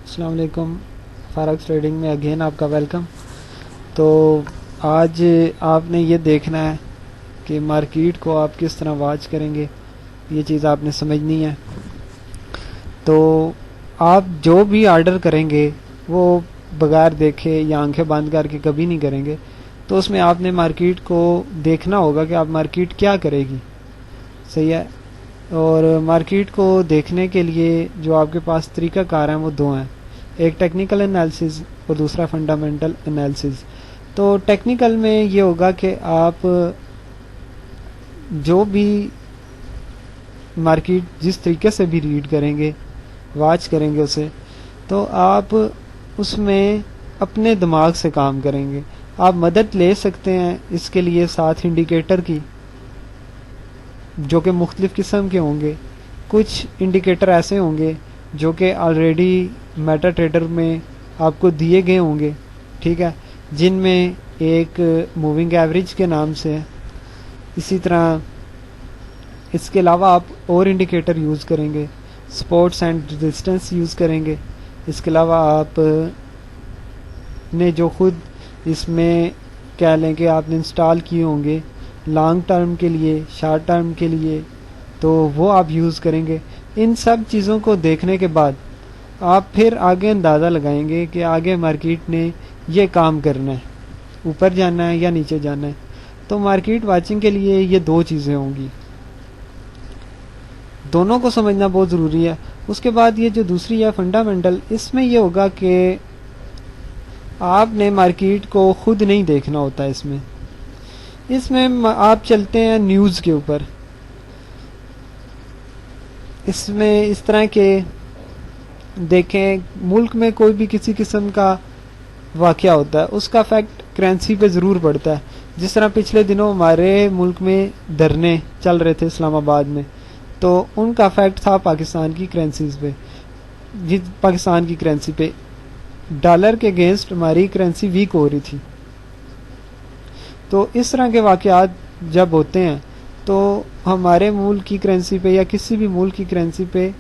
अस्सलाम वालेकुम। फ़ारक्स ट्रेडिंग में अगेन आपका वेलकम। तो आज आपने ये देखना है कि मार्केट को आप किस तरह वॉच करेंगे, ये चीज़ आपने समझनी है। तो आप जो भी ऑर्डर करेंगे वो बगैर देखे या आंखें बंद करके कभी नहीं करेंगे। तो उसमें आपने मार्केट को देखना होगा कि आप मार्केट क्या करेगी, सही है। और मार्केट को देखने के लिए जो आपके पास तरीक़ाकार हैं वो दो हैं, एक टेक्निकल एनालिसिस और दूसरा फंडामेंटल एनालिसिस। तो टेक्निकल में ये होगा कि आप जो भी मार्केट जिस तरीके से भी रीड करेंगे, वॉच करेंगे उसे, तो आप उसमें अपने दिमाग से काम करेंगे। आप मदद ले सकते हैं इसके लिए साथ इंडिकेटर की, जो कि मुख्तलिफ़ किस्म के होंगे। कुछ इंडिकेटर ऐसे होंगे जो कि ऑलरेडी मेटा ट्रेडर में आपको दिए गए होंगे, ठीक है, जिनमें एक मूविंग एवरेज के नाम से है। इसी तरह इसके अलावा आप और इंडिकेटर यूज़ करेंगे, सपोर्ट्स एंड रेजिस्टेंस यूज़ करेंगे। इसके अलावा आप ने जो खुद इसमें कह लें कि आपने इंस्टॉल किए होंगे लॉन्ग टर्म के लिए, शॉर्ट टर्म के लिए, तो वो आप यूज़ करेंगे। इन सब चीज़ों को देखने के बाद आप फिर आगे अंदाज़ा लगाएंगे कि आगे मार्केट ने ये काम करना है, ऊपर जाना है या नीचे जाना है। तो मार्केट वाचिंग के लिए ये दो चीज़ें होंगी, दोनों को समझना बहुत ज़रूरी है। उसके बाद ये जो दूसरी है फंडामेंटल, इसमें ये होगा कि आपने मार्केट को खुद नहीं देखना होता। इसमें आप चलते हैं न्यूज़ के ऊपर। इसमें इस तरह के देखें, मुल्क में कोई भी किसी किस्म का वाक़या होता है, उसका इफेक्ट करेंसी पे ज़रूर पड़ता है। जिस तरह पिछले दिनों हमारे मुल्क में धरने चल रहे थे इस्लामाबाद में, तो उनका इफेक्ट था पाकिस्तान की करेंसीज़ पे। पाकिस्तान की करेंसी पे डॉलर के अगेंस्ट हमारी करेंसी वीक हो रही थी। तो इस तरह के वाक़यात जब होते हैं तो हमारे मुल्क की करेंसी पे या किसी भी मुल्क की करेंसी पे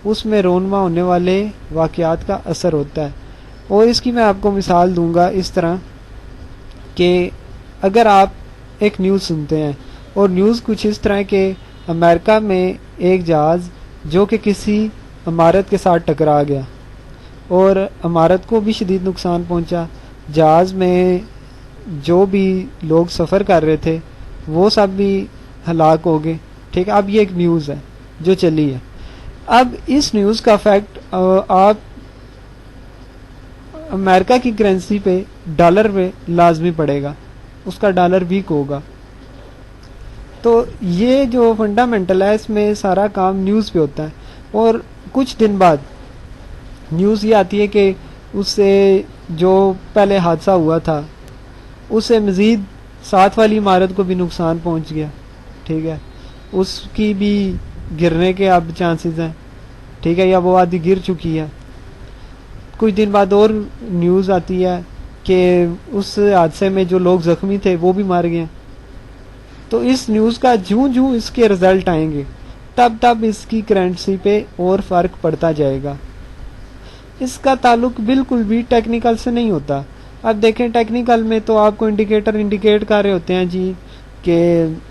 उसमें रोनमा होने वाले वाक़यात का असर होता है। और इसकी मैं आपको मिसाल दूंगा इस तरह कि अगर आप एक न्यूज़ सुनते हैं और न्यूज़ कुछ इस तरह के अमेरिका में एक जहाज़ जो कि किसी इमारत के साथ टकरा गया और इमारत को भी शदीद नुकसान पहुंचा, जहाज़ में जो भी लोग सफ़र कर रहे थे वो सब भी हलाक हो गए, ठीक है। अब ये एक न्यूज़ है जो चली है। अब इस न्यूज़ का इफेक्ट आप अमेरिका की करेंसी पे डॉलर पे लाजमी पड़ेगा, उसका डॉलर वीक होगा। तो ये जो फंडामेंटल है इसमें सारा काम न्यूज़ पे होता है। और कुछ दिन बाद न्यूज़ ये आती है कि उससे जो पहले हादसा हुआ था उससे मज़ीद साथ वाली इमारत को भी नुकसान पहुंच गया, ठीक है, उसकी भी गिरने के अब चांसेस हैं, ठीक है, या वो आधी गिर चुकी है। कुछ दिन बाद और न्यूज़ आती है कि उस हादसे में जो लोग ज़ख्मी थे वो भी मार गए। तो इस न्यूज़ का जूं जूं इसके रिज़ल्ट आएंगे तब तब इसकी करेंसी पे और फ़र्क पड़ता जाएगा। इसका ताल्लुक बिल्कुल भी टेक्निकल से नहीं होता। अब देखें, टेक्निकल में तो आपको इंडिकेटर इंडिकेट कर रहे होते हैं जी कि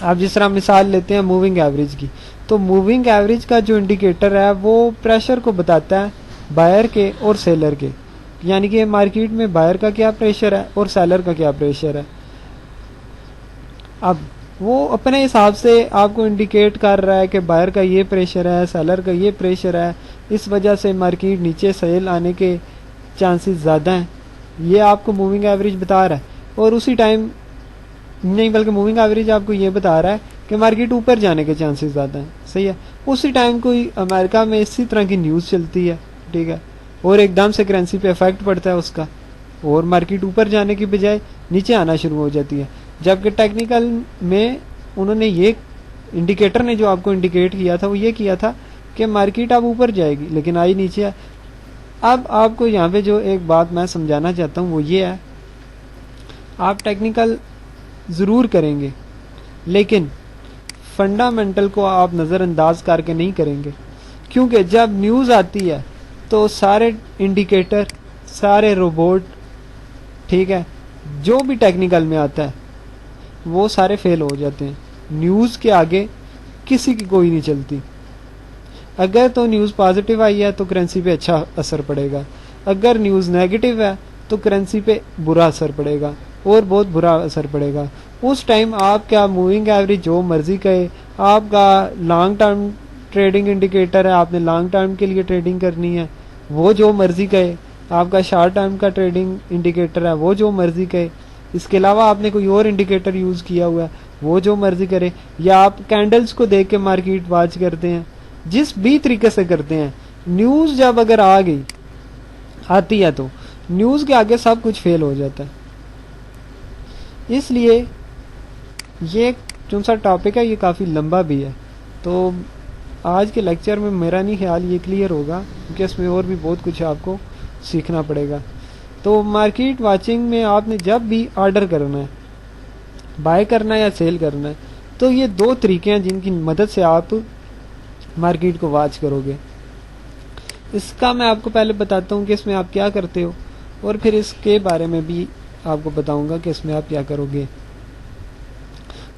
आप जिस तरह मिसाल लेते हैं मूविंग एवरेज की, तो मूविंग एवरेज का जो इंडिकेटर है वो प्रेशर को बताता है बायर के और सेलर के, यानी कि मार्केट में बायर का क्या प्रेशर है और सेलर का क्या प्रेशर है। अब वो अपने हिसाब से आपको इंडिकेट कर रहा है कि बायर का ये प्रेशर है, सेलर का ये प्रेशर है, इस वजह से मार्केट नीचे सेल आने के चांसेस ज़्यादा हैं, ये आपको मूविंग एवरेज बता रहा है। और उसी टाइम नहीं, बल्कि मूविंग एवरेज आपको ये बता रहा है कि मार्केट ऊपर जाने के चांसेस ज़्यादा हैं, सही है। उसी टाइम कोई अमेरिका में इसी तरह की न्यूज़ चलती है, ठीक है, और एकदम से करेंसी पे इफेक्ट पड़ता है उसका और मार्केट ऊपर जाने की बजाय नीचे आना शुरू हो जाती है। जबकि टेक्निकल में उन्होंने ये इंडिकेटर ने जो आपको इंडिकेट किया था वो ये किया था कि मार्केट अब ऊपर जाएगी लेकिन आई नीचे है। अब आपको यहाँ पे जो एक बात मैं समझाना चाहता हूँ वो ये है, आप टेक्निकल ज़रूर करेंगे लेकिन फंडामेंटल को आप नज़रअंदाज करके नहीं करेंगे, क्योंकि जब न्यूज़ आती है तो सारे इंडिकेटर, सारे रोबोट, ठीक है, जो भी टेक्निकल में आता है वो सारे फेल हो जाते हैं। न्यूज़ के आगे किसी की कोई नहीं चलती। अगर तो न्यूज़ पॉजिटिव आई है तो करेंसी पे अच्छा असर पड़ेगा, अगर न्यूज़ नेगेटिव है तो करेंसी पे बुरा असर पड़ेगा, और बहुत बुरा असर पड़ेगा। उस टाइम आपका मूविंग एवरेज जो मर्जी कहे, आपका लॉन्ग टर्म ट्रेडिंग इंडिकेटर है, आपने लॉन्ग टर्म के लिए ट्रेडिंग करनी है, वो जो मर्जी कहे, आपका शॉर्ट टर्म का ट्रेडिंग इंडिकेटर है वो जो मर्जी कहे, इसके अलावा आपने कोई और इंडिकेटर यूज़ किया हुआ है वो जो मर्जी करे, या आप कैंडल्स को देख के मार्केट वॉच करते हैं, जिस भी तरीके से करते हैं, न्यूज़ जब अगर आ गई आती है तो न्यूज़ के आगे सब कुछ फेल हो जाता है। इसलिए ये जो सा टॉपिक है ये काफ़ी लंबा भी है, तो आज के लेक्चर में मेरा नहीं ख्याल ये क्लियर होगा, क्योंकि इसमें और भी बहुत कुछ आपको सीखना पड़ेगा। तो मार्केट वाचिंग में आपने जब भी ऑर्डर करना है, बाय करना है या सेल करना है, तो ये दो तरीके हैं जिनकी मदद से आप मार्केट को वॉच करोगे। इसका मैं आपको पहले बताता हूँ कि इसमें आप क्या करते हो, और फिर इसके बारे में भी आपको बताऊंगा कि इसमें आप क्या करोगे।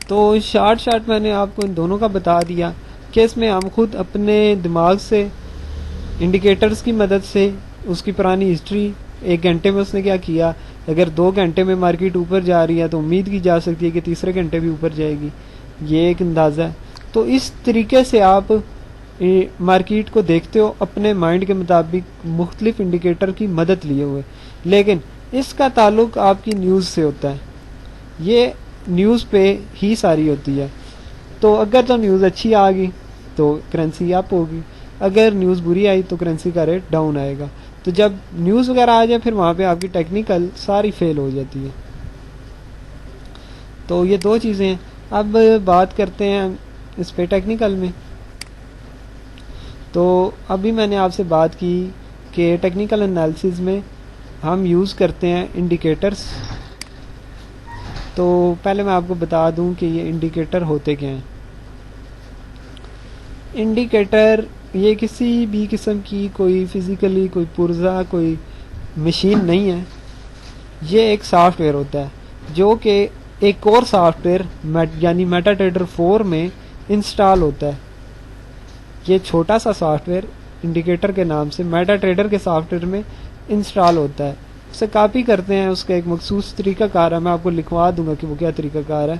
तो शॉर्ट मैंने आपको इन दोनों का बता दिया कि इसमें हम खुद अपने दिमाग से, इंडिकेटर्स की मदद से, उसकी पुरानी हिस्ट्री, 1 घंटे में उसने क्या किया, अगर 2 घंटे में मार्केट ऊपर जा रही है तो उम्मीद की जा सकती है कि तीसरे घंटे भी ऊपर जाएगी, ये एक अंदाज़ा है। तो इस तरीके से आप मार्केट को देखते हो अपने माइंड के मुताबिक मुख्तलिफ इंडिकेटर की मदद लिए हुए, लेकिन इसका ताल्लुक आपकी न्यूज़ से होता है, ये न्यूज़ पे ही सारी होती है। तो अगर तो न्यूज़ अच्छी आ गई तो करेंसी अप होगी, अगर न्यूज़ बुरी आई तो करेंसी का रेट डाउन आएगा। तो जब न्यूज़ वगैरह आ जाए फिर वहाँ पे आपकी टेक्निकल सारी फेल हो जाती है। तो ये दो चीज़ें हैं। अब बात करते हैं इस पे टेक्निकल में। तो अभी मैंने आपसे बात की कि टेक्निकल एनालिसिस में हम यूज़ करते हैं इंडिकेटर्स। तो पहले मैं आपको बता दूं कि ये इंडिकेटर होते क्या हैं। इंडिकेटर ये किसी भी किस्म की कोई फिज़िकली कोई पुर्जा, कोई मशीन नहीं है, ये एक सॉफ्टवेयर होता है जो कि एक और सॉफ्टवेयर यानी मेटाट्रेडर 4 में इंस्टॉल होता है। ये छोटा सा सॉफ्टवेयर इंडिकेटर के नाम से मेटाट्रेडर के सॉफ्टवेयर में इंस्टॉल होता है, उसे कॉपी करते हैं, उसका एक मखसूस तरीक़ाकार है, मैं आपको लिखवा दूंगा कि वो क्या तरीक़ाकार है।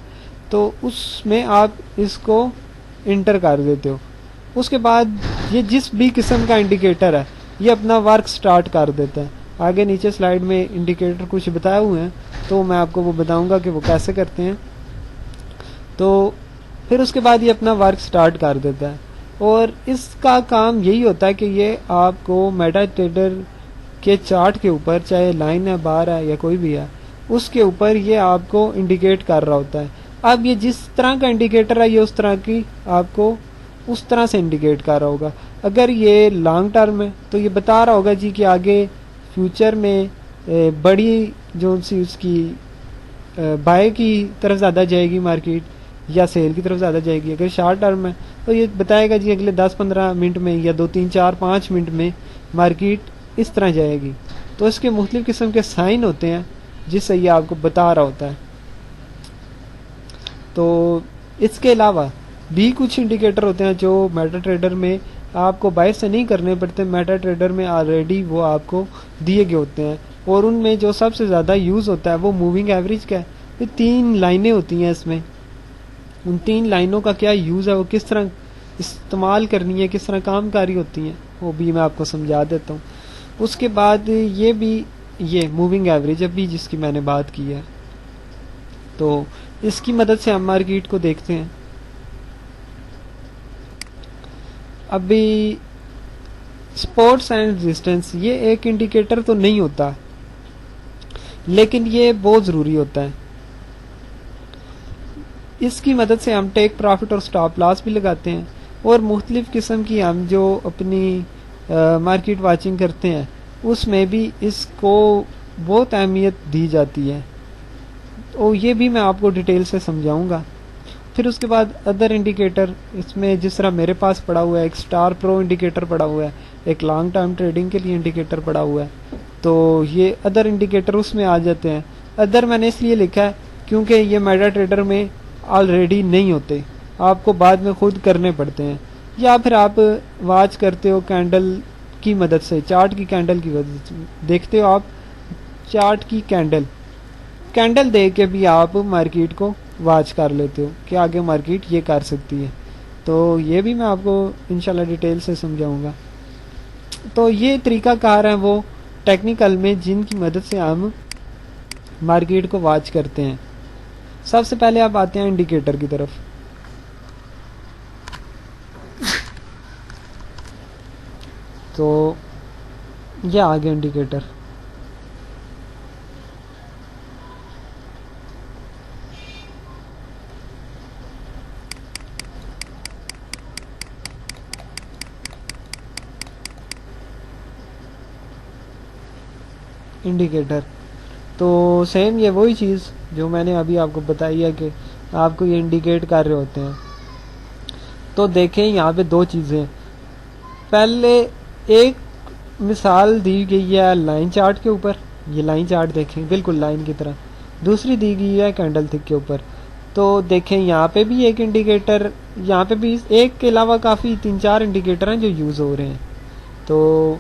तो उसमें आप इसको इंटर कर देते हो, उसके बाद ये जिस भी किस्म का इंडिकेटर है ये अपना वर्क स्टार्ट कर देता है। आगे नीचे स्लाइड में इंडिकेटर कुछ बताए हुए हैं, तो मैं आपको वो बताऊंगा कि वो कैसे करते हैं। तो फिर उसके बाद ये अपना वर्क स्टार्ट कर देता है, और इसका काम यही होता है कि ये आपको मेटाट्रेडर के चार्ट के ऊपर, चाहे लाइन है, बार है या कोई भी है, उसके ऊपर ये आपको इंडिकेट कर रहा होता है। अब ये जिस तरह का इंडिकेटर है ये उस तरह की आपको उस तरह से इंडिकेट कर रहा होगा। अगर ये लॉन्ग टर्म है तो ये बता रहा होगा जी कि आगे फ्यूचर में बड़ी जो सी उसकी बाय की तरफ ज़्यादा जाएगी मार्केट या सेल की तरफ ज़्यादा जाएगी। अगर शॉर्ट टर्म है तो ये बताएगा जी अगले 10-15 मिनट में या 2-3-4-5 मिनट में मार्केट इस तरह जाएगी। तो इसके मुख्तलिफ किस्म के साइन होते हैं जिससे ये आपको बता रहा होता है। तो इसके अलावा भी कुछ इंडिकेटर होते हैं जो मेटाट्रेडर में आपको बाहर से नहीं करने पड़ते, मेटाट्रेडर में ऑलरेडी वो आपको दिए गए होते हैं, और उनमें जो सबसे ज़्यादा यूज़ होता है वो मूविंग एवरेज का है। ये 3 लाइनें होती हैं इसमें, उन 3 लाइनों का क्या यूज़ है, वो किस तरह इस्तेमाल करनी है, किस तरह कामकारी होती हैं, वो भी मैं आपको समझा देता हूँ। उसके बाद ये भी, ये मूविंग एवरेज अभी जिसकी मैंने बात की है, तो इसकी मदद से हम मार्केट को देखते हैं। अभी सपोर्ट्स एंड रेजिस्टेंस ये एक इंडिकेटर तो नहीं होता, लेकिन ये बहुत ज़रूरी होता है। इसकी मदद से हम टेक प्रॉफिट और स्टॉप लॉस भी लगाते हैं, और मुख्तलिफ किस्म की हम जो अपनी मार्केट वाचिंग करते हैं उसमें भी इसको बहुत अहमियत दी जाती है। और ये भी मैं आपको डिटेल से समझाऊंगा। फिर उसके बाद अदर इंडिकेटर, इसमें जिस तरह मेरे पास पड़ा हुआ है एक स्टार प्रो इंडिकेटर पड़ा हुआ है, एक लॉन्ग टर्म ट्रेडिंग के लिए इंडिकेटर पड़ा हुआ है, तो ये अदर इंडिकेटर उसमें आ जाते हैं। अदर मैंने इसलिए लिखा है क्योंकि ये मेटा ट्रेडर में ऑलरेडी नहीं होते, आपको बाद में खुद करने पड़ते हैं, या फिर आप वॉच करते हो कैंडल की मदद से, चार्ट की कैंडल की मदद से देखते हो आप चार्ट की कैंडल देख के भी आप मार्केट को वॉच कर लेते हो कि आगे मार्केट ये कर सकती है। तो ये भी मैं आपको इंशाल्लाह डिटेल से समझाऊंगा। तो ये तरीक़ाकार हैं वो टेक्निकल में जिनकी मदद से हम मार्केट को वॉच करते हैं। सबसे पहले आप आते हैं इंडिकेटर की तरफ। तो ये आ गया इंडिकेटर। इंडिकेटर तो सेम ये वही चीज़ जो मैंने अभी आपको बताई है कि आपको ये इंडिकेट कर रहे होते हैं। तो देखें यहाँ पे दो चीज़ें, पहले एक मिसाल दी गई है लाइन चार्ट के ऊपर, ये लाइन चार्ट देखें बिल्कुल लाइन की तरह, दूसरी दी गई है कैंडल थिक के ऊपर। तो देखें यहाँ पे भी एक इंडिकेटर, यहाँ पे भी एक के अलावा काफ़ी 3-4 इंडिकेटर हैं जो यूज़ हो रहे हैं। तो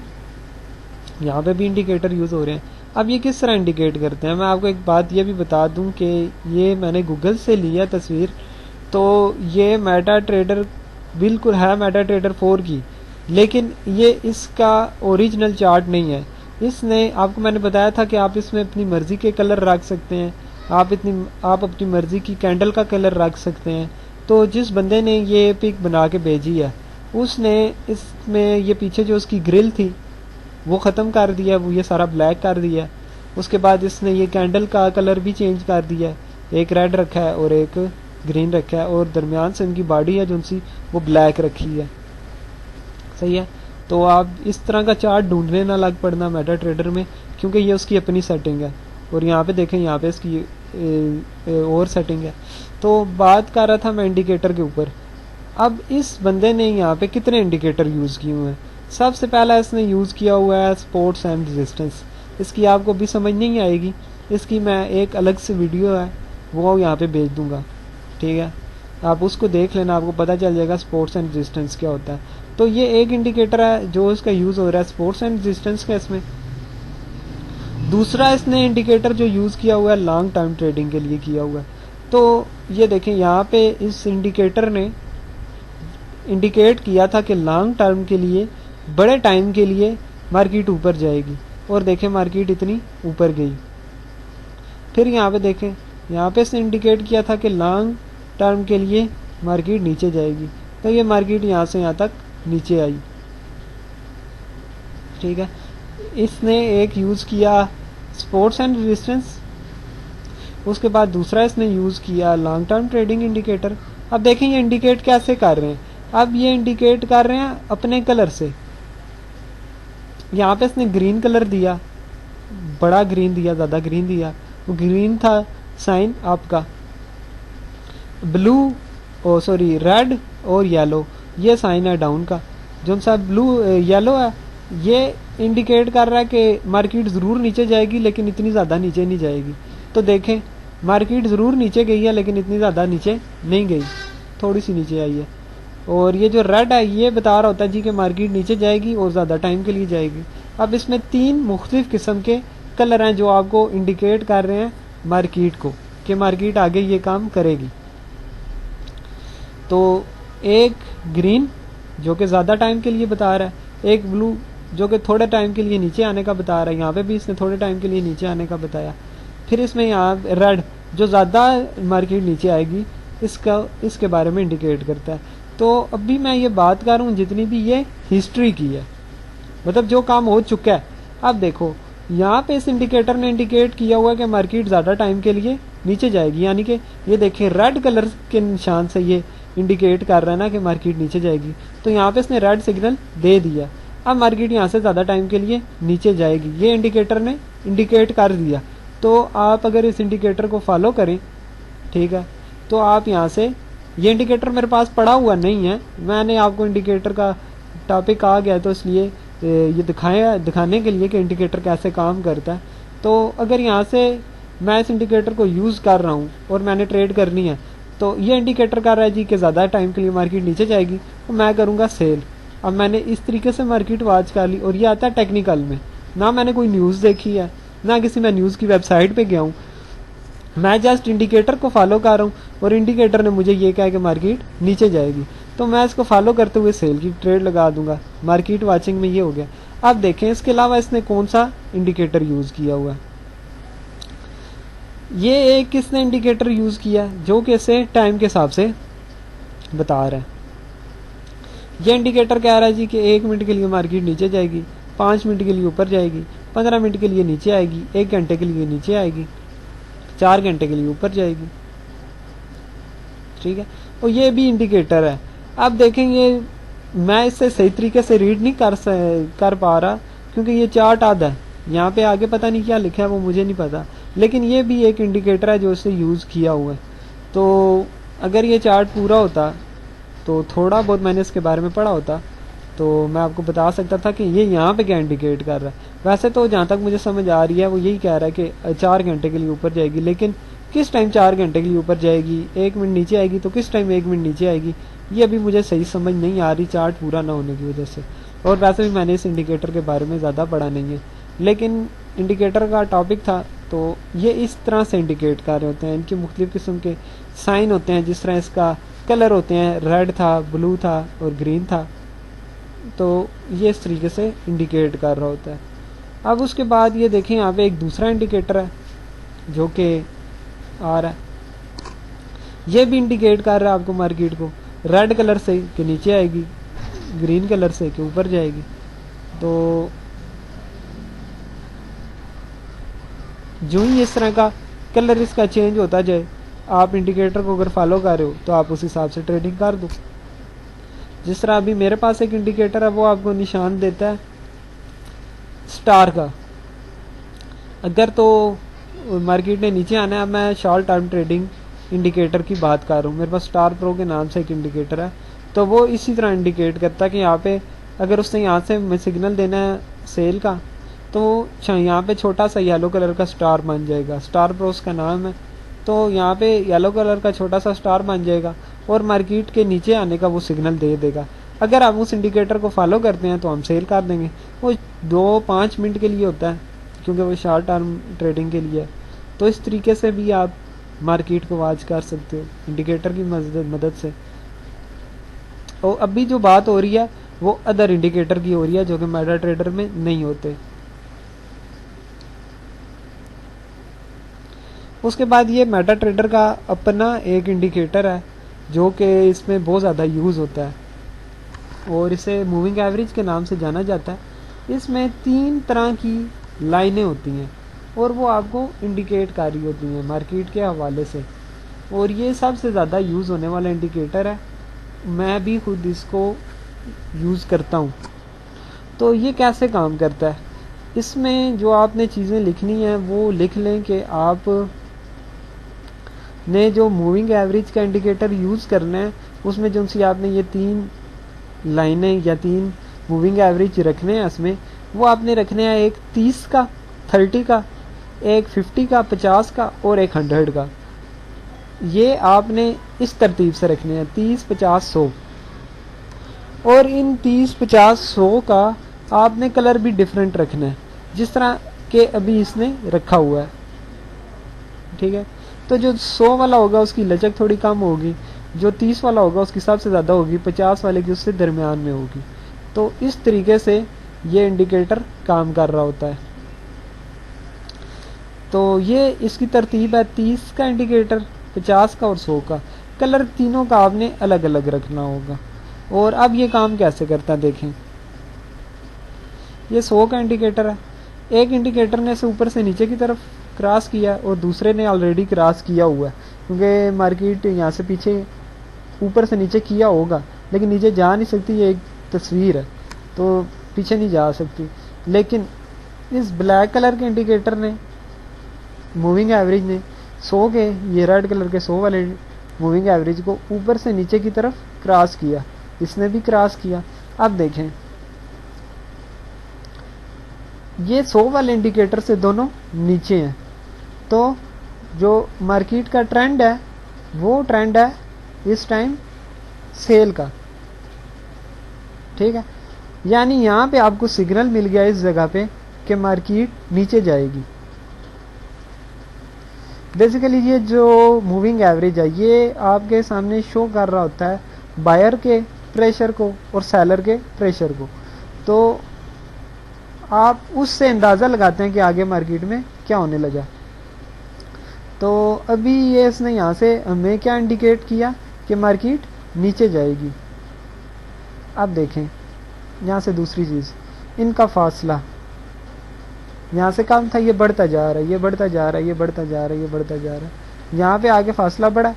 यहाँ पे भी इंडिकेटर यूज़ हो रहे हैं। अब ये किस तरह इंडिकेट करते हैं, मैं आपको एक बात ये भी बता दूं कि ये मैंने गूगल से लिया तस्वीर। तो ये मेटा ट्रेडर बिल्कुल है मेटा ट्रेडर 4 की, लेकिन ये इसका ओरिजिनल चार्ट नहीं है। इसने आपको मैंने बताया था कि आप इसमें अपनी मर्ज़ी के कलर रख सकते हैं, आप अपनी मर्ज़ी की कैंडल का कलर रख सकते हैं। तो जिस बंदे ने ये पिक बना के भेजी है उसने इसमें ये पीछे जो उसकी ग्रिल थी वो ख़त्म कर दिया, वो ये सारा ब्लैक कर दिया। उसके बाद इसने ये कैंडल का कलर भी चेंज कर दिया, एक रेड रखा है और एक ग्रीन रखा है, और दरमियान से इनकी बॉडी है जो सी वो ब्लैक रखी है। सही है। तो आप इस तरह का चार्ट ढूंढने ना लग पड़ना मेटा ट्रेडर में, क्योंकि ये उसकी अपनी सेटिंग है। और यहाँ पे देखें, यहाँ पे इसकी और सेटिंग है। तो बात कर रहा था मैं इंडिकेटर के ऊपर। अब इस बंदे ने यहाँ पे कितने इंडिकेटर यूज़ किए हुए हैं। सबसे पहला इसने यूज़ किया हुआ है सपोर्ट्स एंड रेजिस्टेंस। इसकी आपको भी समझ नहीं आएगी, इसकी मैं एक अलग से वीडियो है वो यहाँ पे भेज दूंगा, ठीक है, आप उसको देख लेना, आपको पता चल जाएगा सपोर्ट्स एंड रेजिस्टेंस क्या होता है। तो ये एक इंडिकेटर है जो इसका यूज़ हो रहा है सपोर्ट्स एंड रेजिस्टेंस का इसमें। दूसरा इसने इंडिकेटर जो यूज़ किया हुआ है लॉन्ग टर्म ट्रेडिंग के लिए किया हुआ है। तो ये देखें, यहाँ पे इस इंडिकेटर ने इंडिकेट किया था कि लॉन्ग टर्म के लिए बड़े टाइम के लिए मार्केट ऊपर जाएगी, और देखें मार्केट इतनी ऊपर गई। फिर यहाँ पे देखें, यहाँ पे इसने इंडिकेट किया था कि लॉन्ग टर्म के लिए मार्केट नीचे जाएगी, तो ये मार्केट यहाँ से यहाँ तक नीचे आई, ठीक है। इसने एक यूज़ किया सपोर्ट्स एंड रेजिस्टेंस, उसके बाद दूसरा इसने यूज़ किया लॉन्ग टर्म ट्रेडिंग इंडिकेटर। अब देखें ये इंडिकेट कैसे कर रहे हैं, अब ये इंडिकेट कर रहे हैं अपने कलर से। यहाँ पे इसने ग्रीन कलर दिया, बड़ा ग्रीन दिया, ज़्यादा ग्रीन दिया, वो ग्रीन था साइन आपका, ब्लू ओ सॉरी रेड और येलो ये साइन है डाउन का। जो सा ब्लू येलो है ये इंडिकेट कर रहा है कि मार्केट ज़रूर नीचे जाएगी लेकिन इतनी ज़्यादा नीचे नहीं जाएगी। तो देखें मार्केट ज़रूर नीचे गई है लेकिन इतनी ज़्यादा नीचे नहीं गई, थोड़ी सी नीचे आई है। और ये जो रेड है ये बता रहा होता है जी कि मार्केट नीचे जाएगी और ज़्यादा टाइम के लिए जाएगी। अब इसमें 3 मुख्तलिफ किस्म के कलर हैं जो आपको इंडिकेट कर रहे हैं मार्केट को कि मार्केट आगे ये काम करेगी। तो एक ग्रीन जो कि ज़्यादा टाइम के लिए बता रहा है, एक ब्लू जो कि थोड़े टाइम के लिए नीचे आने का बता रहा है, यहाँ पे भी इसने थोड़े टाइम के लिए नीचे आने का बताया। फिर इसमें यहाँ रेड जो ज़्यादा मार्केट नीचे आएगी इसके बारे में इंडिकेट करता है। तो अभी मैं ये बात कर रहा हूँ जितनी भी ये हिस्ट्री की है, मतलब जो काम हो चुका है। अब देखो यहाँ पे इस इंडिकेटर ने इंडिकेट किया हुआ है कि मार्केट ज़्यादा टाइम के लिए नीचे जाएगी, यानी कि ये देखें रेड कलर के निशान से ये इंडिकेट कर रहा है ना कि मार्केट नीचे जाएगी। तो यहाँ पे इसने रेड सिग्नल दे दिया, अब मार्केट यहाँ से ज़्यादा टाइम के लिए नीचे जाएगी, ये इंडिकेटर ने इंडिकेट कर दिया। तो आप अगर इस इंडिकेटर को फॉलो करें, ठीक है, तो आप यहाँ से ये इंडिकेटर मेरे पास पड़ा हुआ नहीं है, मैंने आपको इंडिकेटर का टॉपिक आ गया तो इसलिए ये दिखाने के लिए कि इंडिकेटर कैसे काम करता है। तो अगर यहाँ से मैं इस इंडिकेटर को यूज़ कर रहा हूँ और मैंने ट्रेड करनी है, तो ये इंडिकेटर कर रहा है जी कि ज़्यादा टाइम के लिए मार्केट नीचे जाएगी, तो मैं करूँगा सेल। अब मैंने इस तरीके से मार्केट वॉच कर ली, और ये आता है टेक्निकल में, ना मैंने कोई न्यूज़ देखी है, ना किसी मैं न्यूज़ की वेबसाइट पे गया हूँ, मैं जस्ट इंडिकेटर को फॉलो कर रहा हूँ और इंडिकेटर ने मुझे ये कहा कि मार्केट नीचे जाएगी, तो मैं इसको फॉलो करते हुए सेल की ट्रेड लगा दूंगा। मार्केट वाचिंग में ये हो गया। अब देखें इसके अलावा इसने कौन सा इंडिकेटर यूज़ किया हुआ है। ये एक किसने इंडिकेटर यूज़ किया जो कि इसे टाइम के हिसाब से बता रहा है। ये इंडिकेटर कह रहा है जी कि 1 मिनट के लिए मार्केट नीचे जाएगी, 5 मिनट के लिए ऊपर जाएगी, 15 मिनट के लिए नीचे आएगी, 1 घंटे के लिए नीचे आएगी, 4 घंटे के लिए ऊपर जाएगी। ठीक है, और ये भी इंडिकेटर है। अब देखेंगे मैं इससे सही तरीके से रीड नहीं कर पा रहा क्योंकि ये चार्ट आधा है, यहाँ पे आगे पता नहीं क्या लिखा है वो मुझे नहीं पता, लेकिन ये भी एक इंडिकेटर है जो इससे यूज़ किया हुआ है। तो अगर ये चार्ट पूरा होता तो थोड़ा बहुत मैंने इसके बारे में पढ़ा होता तो मैं आपको बता सकता था कि ये यहाँ पे क्या इंडिकेट कर रहा है। वैसे तो जहाँ तक मुझे समझ आ रही है वो यही कह रहा है कि 4 घंटे के लिए ऊपर जाएगी, लेकिन किस टाइम 4 घंटे के लिए ऊपर जाएगी, 1 मिनट नीचे आएगी तो किस टाइम 1 मिनट नीचे आएगी, ये अभी मुझे सही समझ नहीं आ रही चार्ट पूरा ना होने की वजह से। और वैसे भी मैंने इस इंडिकेटर के बारे में ज़्यादा पढ़ा नहीं है, लेकिन इंडिकेटर का टॉपिक था तो ये इस तरह से इंडिकेट कर रहे होते हैं। इनके मुख्तलिफ़ किस्म के साइन होते हैं, जिस तरह इसका कलर होते हैं, रेड था, ब्लू था और ग्रीन था, तो ये इस तरीके से इंडिकेट कर रहा होता है। अब उसके बाद ये देखें यहाँ पे एक दूसरा इंडिकेटर है जो कि आ रहा है, ये भी इंडिकेट कर रहा है आपको मार्केट को रेड कलर से कि नीचे आएगी, ग्रीन कलर से कि ऊपर जाएगी। तो जो ही इस तरह का कलर इसका चेंज होता जाए, आप इंडिकेटर को अगर फॉलो कर रहे हो तो आप उस हिसाब से ट्रेडिंग कर दो। जिस तरह अभी मेरे पास एक इंडिकेटर है वो आपको निशान देता है स्टार का। अगर तो मार्केट ने नीचे आना है, मैं शॉर्ट टर्म ट्रेडिंग इंडिकेटर की बात कर रहा हूँ, मेरे पास स्टार प्रो के नाम से एक इंडिकेटर है, तो वो इसी तरह इंडिकेट करता है कि यहाँ पे अगर उसने यहाँ से सिग्नल देना है सेल का तो यहाँ पे छोटा सा येलो कलर का स्टार बन जाएगा, स्टार प्रो उसका नाम है। तो यहाँ पे येलो कलर का छोटा सा स्टार बन जाएगा और मार्केट के नीचे आने का वो सिग्नल दे देगा। अगर हम उस इंडिकेटर को फॉलो करते हैं तो हम सेल कर देंगे। वो 2-5 मिनट के लिए होता है क्योंकि वो शॉर्ट टर्म ट्रेडिंग के लिए है। तो इस तरीके से भी आप मार्केट को वॉच कर सकते हो इंडिकेटर की मदद से। और अभी जो बात हो रही है वो अदर इंडिकेटर की हो रही है जो कि मेटा ट्रेडर में नहीं होते। उसके बाद ये मेटा ट्रेडर का अपना एक इंडिकेटर है जो कि इसमें बहुत ज़्यादा यूज़ होता है और इसे मूविंग एवरेज के नाम से जाना जाता है। इसमें 3 तरह की लाइनें होती हैं और वो आपको इंडिकेट कर रही होती हैं मार्केट के हवाले से, और ये सबसे ज़्यादा यूज़ होने वाला इंडिकेटर है। मैं भी खुद इसको यूज़ करता हूँ। तो ये कैसे काम करता है, इसमें जो आपने चीज़ें लिखनी है वो लिख लें कि आप ने जो मूविंग एवरेज का इंडिकेटर यूज़ करना है उसमें जो सी आपने ये 3 लाइनें या 3 मूविंग एवरेज रखने हैं, इसमें वो आपने रखने हैं एक 30 का, 30 का, एक 50 का, 50 का और एक 100 का। ये आपने इस तरतीब से रखने हैं 30, 50, 100। और इन 30, 50, 100 का आपने कलर भी डिफरेंट रखना है जिस तरह के अभी इसने रखा हुआ है। ठीक है, तो जो 100 वाला होगा उसकी लचक थोड़ी कम होगी, जो 30 वाला होगा उसकी सबसे ज़्यादा होगी, 50 वाले की उससे दरमियान में होगी। तो इस तरीके से ये इंडिकेटर काम कर रहा होता है। तो ये इसकी तरतीब है 30 का इंडिकेटर, 50 का और 100 का। कलर तीनों का आपने अलग अलग रखना होगा। और अब ये काम कैसे करता है देखें, ये 100 का इंडिकेटर है। एक इंडिकेटर ने से ऊपर से नीचे की तरफ क्रॉस किया और दूसरे ने ऑलरेडी क्रॉस किया हुआ है क्योंकि मार्केट यहाँ से पीछे ऊपर से नीचे किया होगा लेकिन नीचे जा नहीं सकती, ये एक तस्वीर है तो पीछे नहीं जा सकती। लेकिन इस ब्लैक कलर के इंडिकेटर ने, मूविंग एवरेज ने 100 के, ये रेड कलर के 100 वाले मूविंग एवरेज को ऊपर से नीचे की तरफ क्रॉस किया, इसने भी क्रॉस किया। अब देखें ये 100 वाले इंडिकेटर से दोनों नीचे हैं, तो जो मार्केट का ट्रेंड है वो ट्रेंड है इस टाइम सेल का, ठीक है। यानी यहाँ पे आपको सिग्नल मिल गया इस जगह पे कि मार्केट नीचे जाएगी। बेसिकली ये जो मूविंग एवरेज है ये आपके सामने शो कर रहा होता है बायर के प्रेशर को और सेलर के प्रेशर को, तो आप उससे अंदाज़ा लगाते हैं कि आगे मार्केट में क्या होने लगा। तो अभी ये इसने यहाँ से हमें क्या इंडिकेट किया कि मार्केट नीचे जाएगी। अब देखें यहाँ से दूसरी चीज़, इनका फासला यहाँ से कम था, ये बढ़ता जा रहा है, ये बढ़ता जा रहा है, ये बढ़ता जा रहा है, ये बढ़ता जा रहा है। यहाँ पे आगे फासला बढ़ा,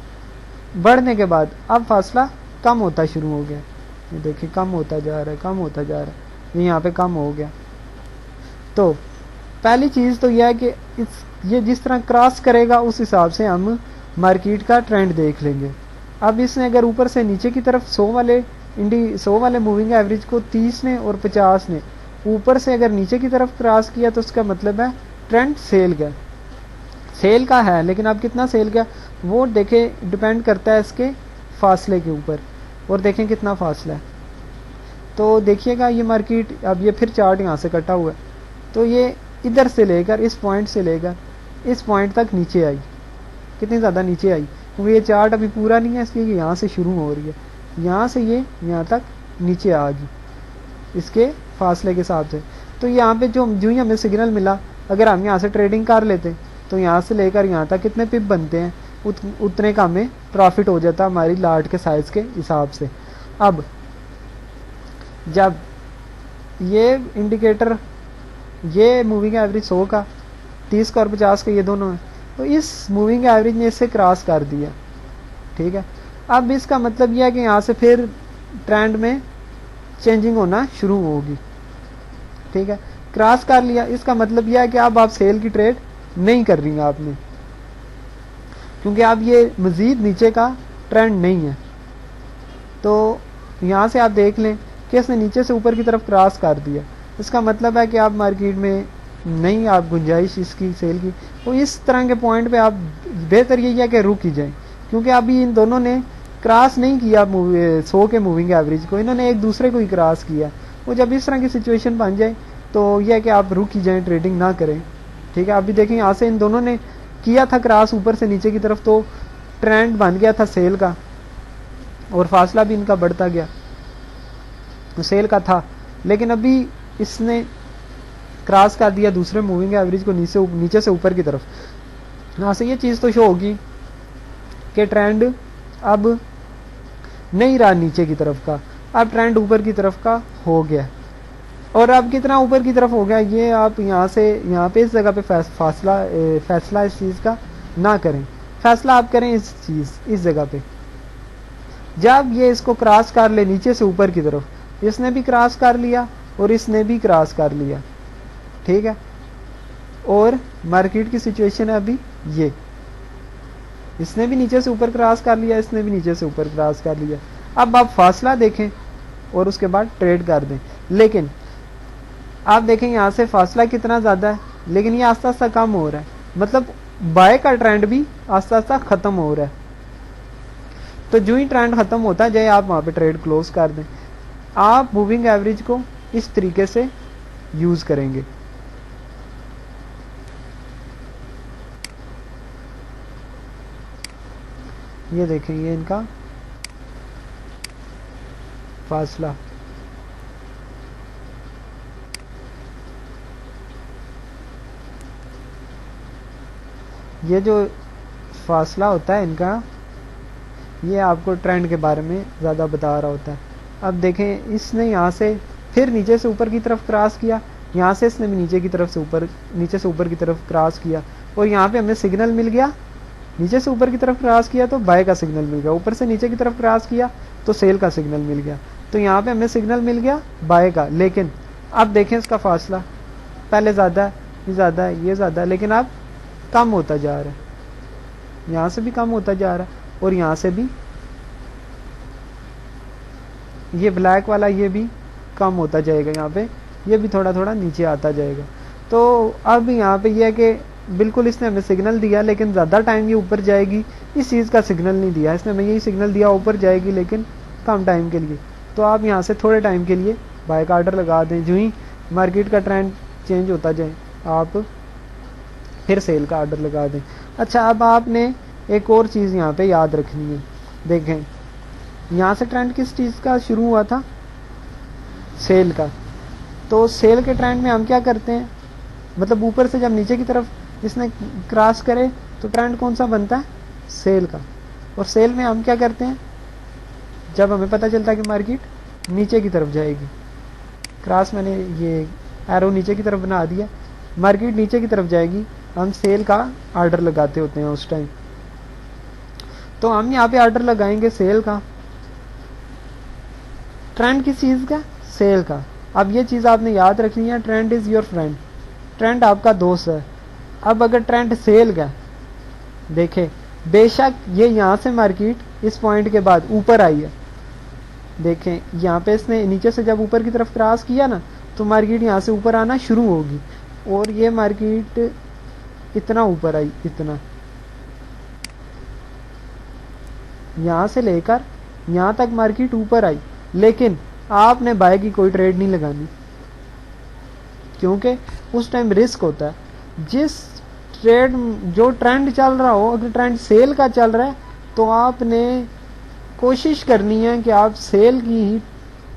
बढ़ने के बाद अब फासला कम होता शुरू हो गया। ये देखिए कम होता जा रहा है, कम होता जा रहा है, ये यहाँ पे कम हो गया। तो पहली चीज़ तो यह है कि ये जिस तरह क्रॉस करेगा उस हिसाब से हम मार्केट का ट्रेंड देख लेंगे। अब इसने अगर ऊपर से नीचे की तरफ 100 वाले मूविंग एवरेज को 30 ने और 50 ने ऊपर से अगर नीचे की तरफ क्रॉस किया तो उसका मतलब है ट्रेंड सेल का है। लेकिन अब कितना सेल का वो देखें, डिपेंड करता है इसके फासले के ऊपर, और देखें कितना फासला है। तो देखिएगा ये मार्केट, अब ये फिर चार्ट यहाँ से कटा हुआ है, तो ये इधर से लेकर इस पॉइंट से लेकर इस पॉइंट तक नीचे आई, कितनी ज़्यादा नीचे आई, क्योंकि ये चार्ट अभी पूरा नहीं है इसलिए यहाँ से शुरू हो रही है, यहाँ से ये यहाँ तक नीचे आ गई इसके फासले के हिसाब से। तो यहाँ पे जो ही हमें सिग्नल मिला, अगर हम यहाँ से ट्रेडिंग कर लेते तो यहाँ से लेकर यहाँ तक कितने पिप बनते हैं, उतने का हमें प्रॉफिट हो जाता हमारी लाट के साइज़ के हिसाब से। अब जब ये इंडिकेटर ये मूविंग एवरेज 100 का, 30 का और 50 का ये दोनों है, तो इस मूविंग एवरेज ने इससे क्रॉस कर दिया, ठीक है। अब इसका मतलब यह है कि यहाँ से फिर ट्रेंड में चेंजिंग होना शुरू होगी, ठीक है। क्रॉस कर लिया, इसका मतलब यह है कि अब आप सेल की ट्रेड नहीं कर रही हैं आपने, क्योंकि अब ये मज़ीद नीचे का ट्रेंड नहीं है। तो यहाँ से आप देख लें कि इसने नीचे से ऊपर की तरफ क्रॉस कर दिया, इसका मतलब है कि आप मार्केट में नहीं आप गुंजाइश इसकी सेल की। तो इस तरह के पॉइंट पे आप बेहतर यही है कि रुक ही जाएं, क्योंकि अभी इन दोनों ने क्रॉस नहीं किया 100 के मूविंग एवरेज को, इन्होंने एक दूसरे को ही क्रॉस किया। वो जब इस तरह की सिचुएशन बन जाए तो यह है कि आप रुक ही जाएं, ट्रेडिंग ना करें, ठीक है। अभी देखें यहाँ से इन दोनों ने किया था क्रॉस ऊपर से नीचे की तरफ, तो ट्रेंड बन गया था सेल का और फासला भी इनका बढ़ता गया, तो सेल का था। लेकिन अभी इसने क्रॉस कर दिया दूसरे मूविंग एवरेज को नीचे से ऊपर की तरफ। यहाँ से ये चीज़ तो शो होगी कि ट्रेंड अब नहीं रहा नीचे की तरफ का, अब ट्रेंड ऊपर की तरफ का हो गया। और अब कितना ऊपर की तरफ हो गया ये आप यहाँ से यहाँ पे इस जगह पे फैसला इस चीज़ का ना करें, फैसला आप करें इस जगह पे। जब ये इसको क्रॉस कर ले नीचे से ऊपर की तरफ, इसने भी क्रॉस कर लिया और इसने भी क्रॉस कर लिया, ठीक है। और मार्केट की सिचुएशन है अभी ये, इसने भी नीचे से ऊपर क्रॉस कर लिया, इसने भी नीचे से ऊपर क्रॉस कर लिया। अब आप फासला देखें और उसके बाद ट्रेड कर दें। लेकिन आप देखें यहाँ से फासला कितना ज़्यादा है, लेकिन ये आस्ता आस्ता कम हो रहा है, मतलब बाय का ट्रेंड भी आस्ता आस्ता ख़त्म हो रहा है। तो जो ही ट्रेंड ख़त्म होता जाए आप वहाँ पे ट्रेड क्लोज कर दें। आप मूविंग एवरेज को इस तरीके से यूज़ करेंगे। ये देखें ये इनका फासला, ये जो फासला होता है इनका, ये आपको ट्रेंड के बारे में ज़्यादा बता रहा होता है। अब देखें इसने यहाँ से फिर नीचे से ऊपर की तरफ क्रॉस किया, यहाँ से इसने भी नीचे से ऊपर की तरफ क्रॉस किया, और यहाँ पे हमें सिग्नल मिल गया, नीचे से ऊपर की तरफ क्रॉस किया तो बाय का सिग्नल मिल गया, ऊपर से नीचे की तरफ क्रॉस किया तो सेल का सिग्नल मिल गया। तो यहाँ पे हमें सिग्नल मिल गया बाय का। लेकिन अब देखें इसका फासला, पहले ज़्यादा है, ये ज़्यादा है, ये ज़्यादा है, लेकिन अब कम होता जा रहा है, यहाँ से भी कम होता जा रहा है, और यहाँ से भी ये ब्लैक वाला ये भी कम होता जाएगा, यहाँ पे ये भी थोड़ा थोड़ा नीचे आता जाएगा। तो अब यहाँ पे ये है कि बिल्कुल इसने हमें सिग्नल दिया लेकिन ज़्यादा टाइम ये ऊपर जाएगी, इस चीज़ का सिग्नल नहीं दिया इसने हमें, यही सिग्नल दिया ऊपर जाएगी लेकिन कम टाइम के लिए। तो आप यहाँ से थोड़े टाइम के लिए बाय का ऑर्डर लगा दें, जो ही मार्केट का ट्रेंड चेंज होता जाए आप फिर सेल का ऑर्डर लगा दें। अच्छा, अब आपने एक और चीज़ यहाँ पे याद रखनी है। देखें यहाँ से ट्रेंड किस चीज़ का शुरू हुआ था, सेल का। तो सेल के ट्रेंड में हम क्या करते हैं, मतलब ऊपर से जब नीचे की तरफ इसने क्रॉस करे तो ट्रेंड कौन सा बनता है, सेल का। और सेल में हम क्या करते हैं, जब हमें पता चलता है कि मार्केट नीचे की तरफ जाएगी, क्रॉस मैंने ये एरो नीचे की तरफ बना दिया, मार्केट नीचे की तरफ जाएगी, हम सेल का ऑर्डर लगाते होते हैं उस टाइम। तो हम यहाँ पे ऑर्डर लगाएंगे सेल का, ट्रेंड किस चीज़ का, सेल का। अब ये चीज़ आपने याद रखनी है, trend is your friend, trend आपका दोस्त है। अब अगर ट्रेंड सेल का, देखें बेशक ये यहाँ से मार्केट इस पॉइंट के बाद ऊपर आई है, देखें यहाँ पे इसने नीचे से जब ऊपर की तरफ क्रॉस किया ना तो मार्केट यहाँ से ऊपर आना शुरू होगी, और ये मार्केट इतना ऊपर आई, इतना यहाँ से लेकर यहाँ तक मार्केट ऊपर आई, लेकिन आपने बाय की कोई ट्रेड नहीं लगानी, क्योंकि उस टाइम रिस्क होता है। जिस ट्रेड जो ट्रेंड चल रहा हो, अगर ट्रेंड सेल का चल रहा है तो आपने कोशिश करनी है कि आप सेल की ही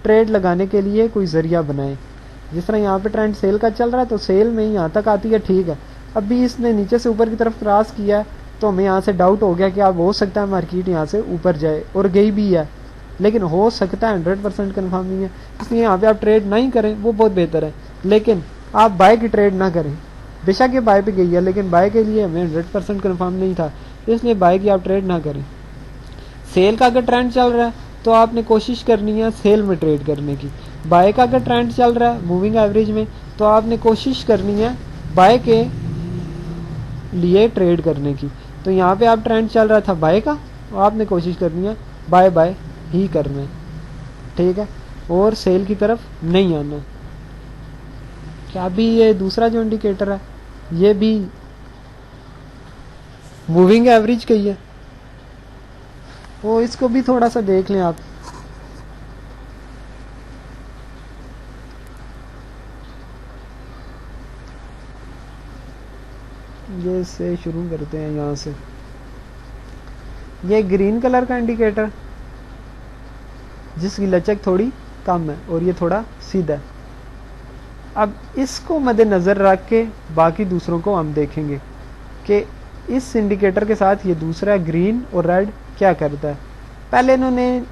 ट्रेड लगाने के लिए कोई जरिया बनाएं। जिस तरह यहाँ पे ट्रेंड सेल का चल रहा है तो सेल में ही यहाँ तक आती है, ठीक है। अभी इसने नीचे से ऊपर की तरफ क्रॉस किया है तो हमें यहाँ से डाउट हो गया कि अब हो सकता है मार्केट यहाँ से ऊपर जाए, और गई भी है, लेकिन हो सकता है 100% कन्फर्म नहीं है, इसलिए यहाँ पे आप ट्रेड नहीं करें, वो बहुत बेहतर है। लेकिन आप बाय की ट्रेड ना करें, बेशक ये बाय पे गई है लेकिन बाय के लिए हमें 100% कन्फर्म नहीं था, इसलिए बाय की आप ट्रेड ना करें। सेल का अगर ट्रेंड चल रहा है तो आपने कोशिश करनी है सेल में ट्रेड करने की, बाय का अगर ट्रेंड चल रहा है मूविंग एवरेज में तो आपने कोशिश करनी है बाय के लिए ट्रेड करने की। तो यहाँ पे आप ट्रेंड चल रहा था बाय का, आपने कोशिश करनी है बाय बाय ही करना है, ठीक है, और सेल की तरफ नहीं आना। क्या अभी ये दूसरा जो इंडिकेटर है ये भी मूविंग एवरेज का ही है, वो इसको भी थोड़ा सा देख लें आप। ये से शुरू करते हैं यहाँ से, ये ग्रीन कलर का इंडिकेटर जिसकी लचक थोड़ी कम है और ये थोड़ा सीधा है। अब इसको मद्देनज़र रख के बाकी दूसरों को हम देखेंगे कि इस इंडिकेटर के साथ ये दूसरा ग्रीन और रेड क्या करता है। पहले इन्होंने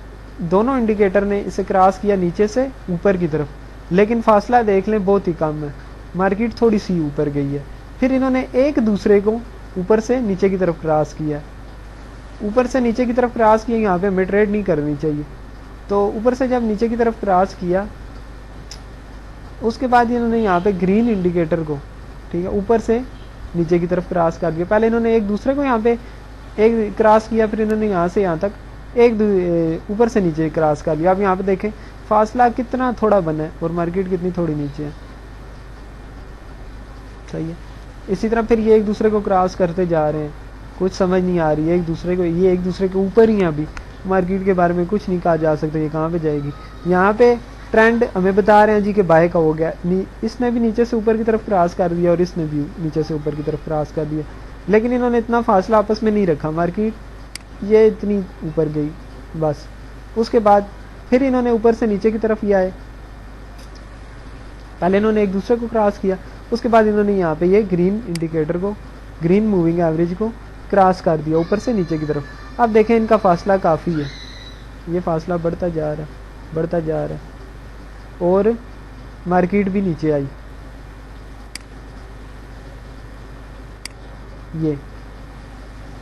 दोनों इंडिकेटर ने इसे क्रॉस किया नीचे से ऊपर की तरफ, लेकिन फासला देख लें बहुत ही कम है, मार्केट थोड़ी सी ऊपर गई है। फिर इन्होंने एक दूसरे को ऊपर से नीचे की तरफ क्रॉस किया, ऊपर से नीचे की तरफ क्रॉस किया, यहाँ पे हमें ट्रेड नहीं करनी चाहिए। तो ऊपर से जब नीचे की तरफ क्रॉस किया उसके बाद इन्होंने यहाँ पे ग्रीन इंडिकेटर को, ठीक है, ऊपर से नीचे की तरफ क्रॉस कर दिया। पहले इन्होंने एक दूसरे को यहाँ पे एक क्रॉस किया, फिर इन्होंने यहाँ से यहाँ तक एक ऊपर से नीचे क्रॉस कर लिया। अब यहाँ पे देखें फासला कितना थोड़ा बना है और मार्केट कितनी थोड़ी नीचे है, सही है। इसी तरह फिर ये एक दूसरे को क्रॉस करते जा रहे हैं, कुछ समझ नहीं आ रही है एक दूसरे को, ये एक दूसरे के ऊपर ही है। अभी मार्केट के बारे में कुछ नहीं कहा जा सकता, ये कहाँ पे जाएगी। यहाँ पे ट्रेंड हमें बता रहे हैं जी कि बाय का हो गया, इसने भी नीचे से ऊपर की तरफ क्रॉस कर दिया और इसने भी नीचे से ऊपर की तरफ क्रॉस कर दिया, लेकिन इन्होंने इतना फासला आपस में नहीं रखा, मार्केट ये इतनी ऊपर गई बस। उसके बाद फिर इन्होंने ऊपर से नीचे की तरफ ही आए, पहले इन्होंने एक दूसरे को क्रॉस किया, उसके बाद इन्होंने यहाँ पे ये ग्रीन इंडिकेटर को, ग्रीन मूविंग एवरेज को क्रॉस कर दिया ऊपर से नीचे की तरफ। अब देखें इनका फासला काफ़ी है, ये फासला बढ़ता जा रहा है, बढ़ता जा रहा है, और मार्केट भी नीचे आई, ये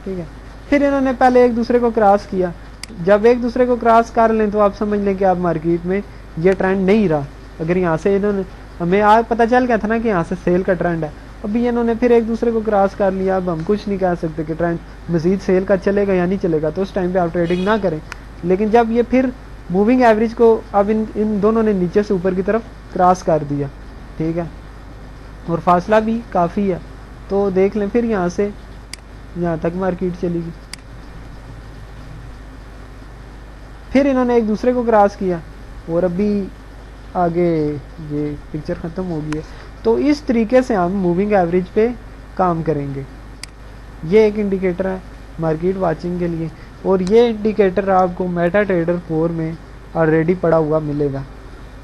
ठीक है। फिर इन्होंने पहले एक दूसरे को क्रॉस किया, जब एक दूसरे को क्रॉस कर लें तो आप समझ लें कि आप मार्केट में ये ट्रेंड नहीं रहा। अगर यहाँ से इन्होंने, हमें आज पता चल गया था ना कि यहाँ से सेल का ट्रेंड है, अभी इन्होंने फिर एक दूसरे को क्रॉस कर लिया। अब हम कुछ नहीं कह सकते कि ट्रेंड मजीद सेल का चलेगा या नहीं चलेगा, तो उस टाइम पे आप ट्रेडिंग ना करें। लेकिन जब ये फिर मूविंग एवरेज को अब इन दोनों ने नीचे से ऊपर की तरफ क्रॉस कर दिया, ठीक है, और फासला भी काफ़ी है, तो देख लें फिर यहाँ से यहाँ तक मार्केट चलेगी। फिर इन्होंने एक दूसरे को क्रॉस किया और अभी आगे ये पिक्चर ख़त्म हो गई है। तो इस तरीके से हम मूविंग एवरेज पे काम करेंगे। ये एक इंडिकेटर है मार्केट वाचिंग के लिए, और ये इंडिकेटर आपको मेटा ट्रेडर 4 में ऑलरेडी पड़ा हुआ मिलेगा।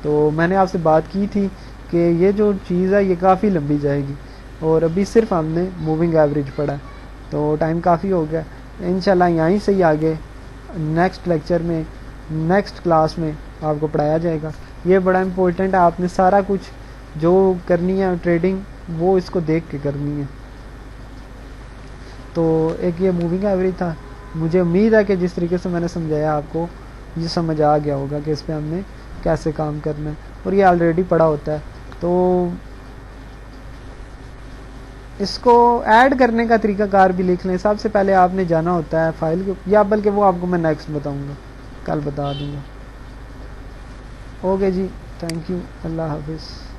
तो मैंने आपसे बात की थी कि ये जो चीज़ है ये काफ़ी लंबी जाएगी, और अभी सिर्फ हमने मूविंग एवरेज पढ़ा है, तो टाइम काफ़ी हो गया। इंशाल्लाह यहीं से ही आगे नेक्स्ट लेक्चर में, नेक्स्ट क्लास में आपको पढ़ाया जाएगा। ये बड़ा इम्पोर्टेंट है, आपने सारा कुछ जो करनी है ट्रेडिंग वो इसको देख के करनी है। तो एक ये मूविंग एवरेज था। मुझे उम्मीद है कि जिस तरीके से मैंने समझाया आपको ये समझ आ गया होगा कि इस पर हमने कैसे काम करना है, और ये ऑलरेडी पड़ा होता है। तो इसको ऐड करने का तरीकाकार भी लिख लें। सबसे पहले आपने जाना होता है फाइल के, या बल्कि वो आपको मैं नेक्स्ट बताऊंगा, कल बता दूंगा। ओके जी, थैंक यू, अल्लाह हाफिज़।